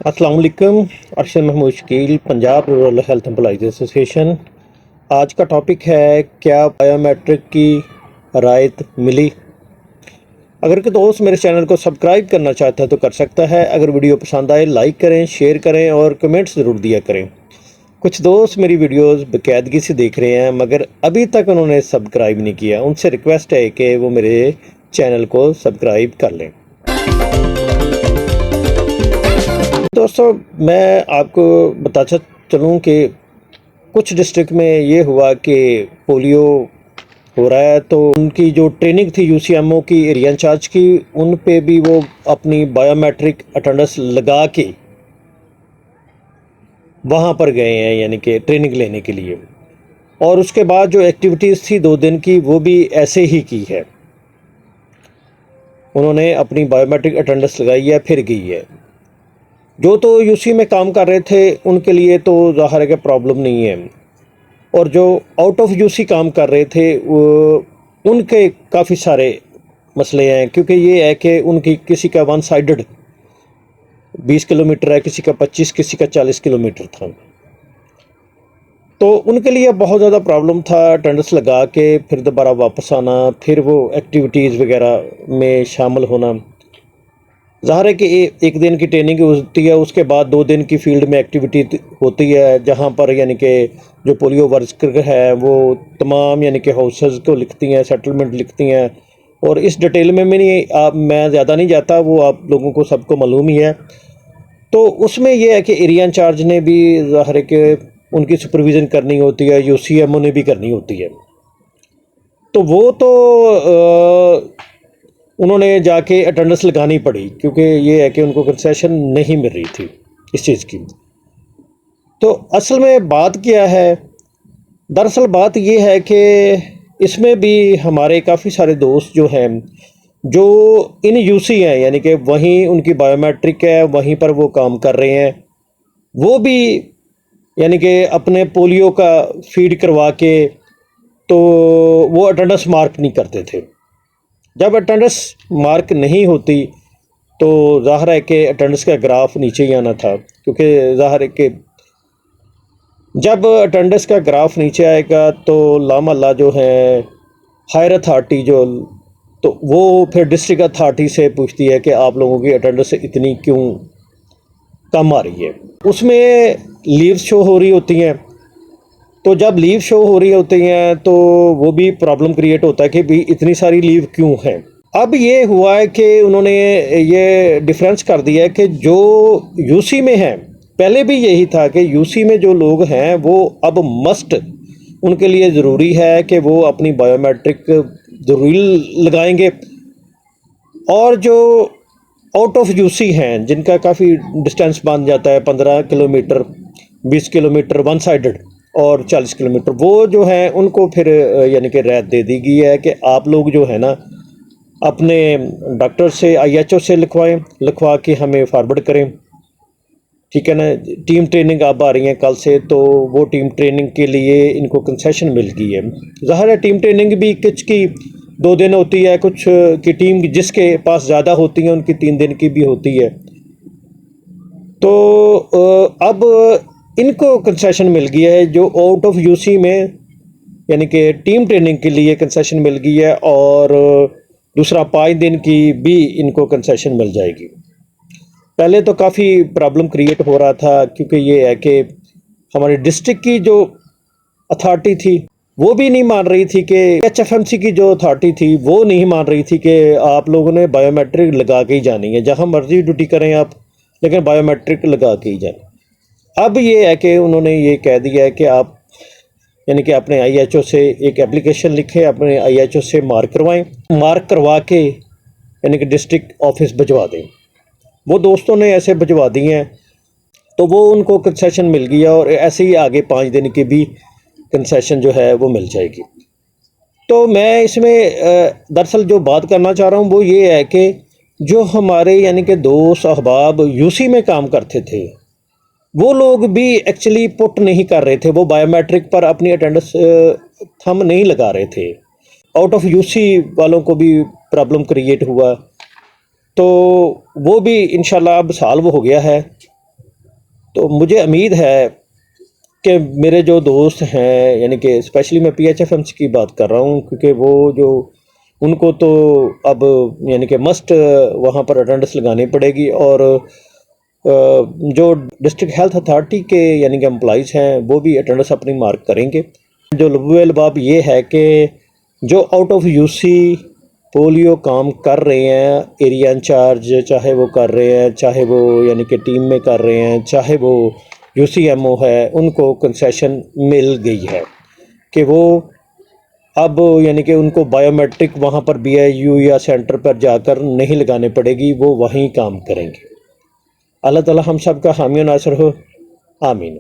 अस्सलाम वालेकुम। Arshad Mahmood Shakeel, Punjab rural health employees association. आज का टॉपिक है, क्या बायोमेट्रिक की रायत मिली। अगर कोई दोस्त मेरे चैनल को सब्सक्राइब करना चाहता है तो कर सकता है। अगर वीडियो पसंद आए लाइक करें, शेयर करें और कमेंट्स ज़रूर दिया करें। कुछ दोस्त मेरी वीडियोस बाकायदगी से देख रहे हैं मगर अभी तक उन्होंने सब्सक्राइब नहीं किया। उनसे रिक्वेस्ट है कि वो मेरे चैनल को सब्सक्राइब कर लें। दोस्तों, मैं आपको बताता चलूँ कि कुछ डिस्ट्रिक्ट में ये हुआ कि पोलियो हो रहा है, तो उनकी जो ट्रेनिंग थी यूसीएमओ की एरिया इंचार्ज की, उन पे भी वो अपनी बायोमेट्रिक अटेंडेंस लगा के वहाँ पर गए हैं, यानी कि ट्रेनिंग लेने के लिए। और उसके बाद जो एक्टिविटीज़ थी 2 दिन की, वो भी ऐसे ही की है। उन्होंने अपनी बायोमेट्रिक अटेंडेंस लगाई है, फिर गई है। जो तो यूसी में काम कर रहे थे उनके लिए तो ज़ाहिर है कि प्रॉब्लम नहीं है, और जो आउट ऑफ यूसी काम कर रहे थे उनके काफ़ी सारे मसले हैं, क्योंकि ये है कि उनकी किसी का वन साइडेड 20 किलोमीटर है, किसी का 25, किसी का 40 किलोमीटर था। तो उनके लिए बहुत ज़्यादा प्रॉब्लम था अटेंडेंस लगा के फिर दोबारा वापस आना, फिर वो एक्टिविटीज़ वगैरह में शामिल होना। ज़ाहिर है कि एक दिन की ट्रेनिंग होती है, उसके बाद 2 दिन की फील्ड में एक्टिविटी होती है, जहाँ पर यानी कि जो पोलियो वर्कर है वो तमाम यानी कि हाउसेस को लिखती हैं, सेटलमेंट लिखती हैं। और इस डिटेल में मैं ज़्यादा नहीं जाता, वो आप लोगों को सबको मालूम ही है। तो उसमें यह है कि एरिया इंचार्ज ने भी ज़ाहिर है कि उनकी सुपरविज़न करनी होती है, यूसीएमओ ने भी करनी होती है। तो वो तो उन्होंने जाके अटेंडेंस लगानी पड़ी, क्योंकि ये है कि उनको कंसेशन नहीं मिल रही थी इस चीज़ की। तो असल में बात क्या है, दरअसल बात ये है कि इसमें भी हमारे काफ़ी सारे दोस्त जो हैं जो इन यूसी हैं, यानी कि वहीं उनकी बायोमेट्रिक है, वहीं पर वो काम कर रहे हैं, वो भी यानी कि अपने पोलियो का फीड करवा के तो वो अटेंडेंस मार्क नहीं करते थे। जब अटेंडेंस मार्क नहीं होती तो ज़ाहिर है कि अटेंडेंस का ग्राफ नीचे ही आना था, क्योंकि ज़ाहिर है कि जब अटेंडेंस का ग्राफ नीचे आएगा तो लामल्ला जो है हायर अथॉरिटी जो, तो वो फिर डिस्ट्रिक्ट अथॉरिटी से पूछती है कि आप लोगों की अटेंडेंस इतनी क्यों कम आ रही है। उसमें लीव्स शो हो रही होती हैं, तो जब लीव शो हो रही होती हैं तो वो भी प्रॉब्लम क्रिएट होता है कि भी इतनी सारी लीव क्यों हैं। अब ये हुआ है कि उन्होंने ये डिफरेंस कर दिया है कि जो यूसी में हैं, पहले भी यही था कि यूसी में जो लोग हैं वो अब मस्ट उनके लिए ज़रूरी है कि वो अपनी बायोमेट्रिक ज़रूरी लगाएंगे। और जो आउट ऑफ यूसी हैं, जिनका काफ़ी डिस्टेंस बन जाता है, 15 किलोमीटर, 20 किलोमीटर वन साइडेड और 40 किलोमीटर, वो जो है उनको फिर यानी कि राहत दे दी गई है कि आप लोग जो है ना अपने डॉक्टर से, आईएचओ से लिखवा के हमें फॉरवर्ड करें, ठीक है ना। टीम ट्रेनिंग अब आ रही है कल से, तो वो टीम ट्रेनिंग के लिए इनको कंसेशन मिल गई है। ज़ाहिर है टीम ट्रेनिंग भी कुछ की 2 दिन होती है, कुछ की टीम जिसके पास ज़्यादा होती है उनकी 3 दिन की भी होती है। तो अब इनको कंसेशन मिल गया है जो आउट ऑफ यूसी में, यानी कि टीम ट्रेनिंग के लिए कंसेशन मिल गई है, और दूसरा 5 दिन की भी इनको कंसेशन मिल जाएगी। पहले तो काफ़ी प्रॉब्लम क्रिएट हो रहा था, क्योंकि ये है कि हमारे डिस्ट्रिक्ट की जो अथॉरिटी थी वो भी नहीं मान रही थी कि एचएफएमसी की जो अथॉरिटी थी वो नहीं मान रही थी कि आप लोगों ने बायोमेट्रिक लगा के ही जानी है, जहां मर्जी ड्यूटी करें आप, लेकिन बायोमेट्रिक लगा के ही जानी। अब ये है कि उन्होंने ये कह दिया है कि आप यानी कि अपने आईएचओ से एक एप्लीकेशन लिखें, अपने आईएचओ से मार्क करवाएं, मार्क करवा के यानी कि डिस्ट्रिक्ट ऑफिस भिजवा दें। वो दोस्तों ने ऐसे भिजवा दी हैं, तो वो उनको कंसेशन मिल गया, और ऐसे ही आगे 5 दिन की भी कंसेशन जो है वो मिल जाएगी। तो मैं इसमें दरअसल जो बात करना चाह रहा हूँ वो ये है कि जो हमारे यानी कि दोस्त अहबाब यूसी में काम करते थे, वो लोग भी एक्चुअली पुट नहीं कर रहे थे, वो बायोमेट्रिक पर अपनी अटेंडेंस थंब नहीं लगा रहे थे। आउट ऑफ यूसी वालों को भी प्रॉब्लम क्रिएट हुआ, तो वो भी इंशाल्लाह अब सॉल्व हो गया है। तो मुझे उम्मीद है कि मेरे जो दोस्त हैं, यानी कि स्पेशली मैं PHFMC की बात कर रहा हूँ, क्योंकि वो जो उनको तो अब यानी कि मस्ट वहाँ पर अटेंडेंस लगानी पड़ेगी, और जो डिस्ट्रिक्ट हेल्थ अथॉरिटी के यानी कि एम्प्लॉइज़ हैं वो भी अटेंडेंस अपनी मार्क करेंगे। जो लबुलबाब ये है कि जो आउट ऑफ यूसी पोलियो काम कर रहे हैं, एरिया इंचार्ज चाहे वो कर रहे हैं, चाहे वो यानी कि टीम में कर रहे हैं, चाहे वो UCMO है, उनको कंसेशन मिल गई है कि वो अब यानी कि उनको बायोमेट्रिक वहाँ पर BIU या सेंटर पर जाकर नहीं लगाने पड़ेगी, वो वहीं काम करेंगे। अल्लाह ताला हम सब का हामी नासर हो, आमीन।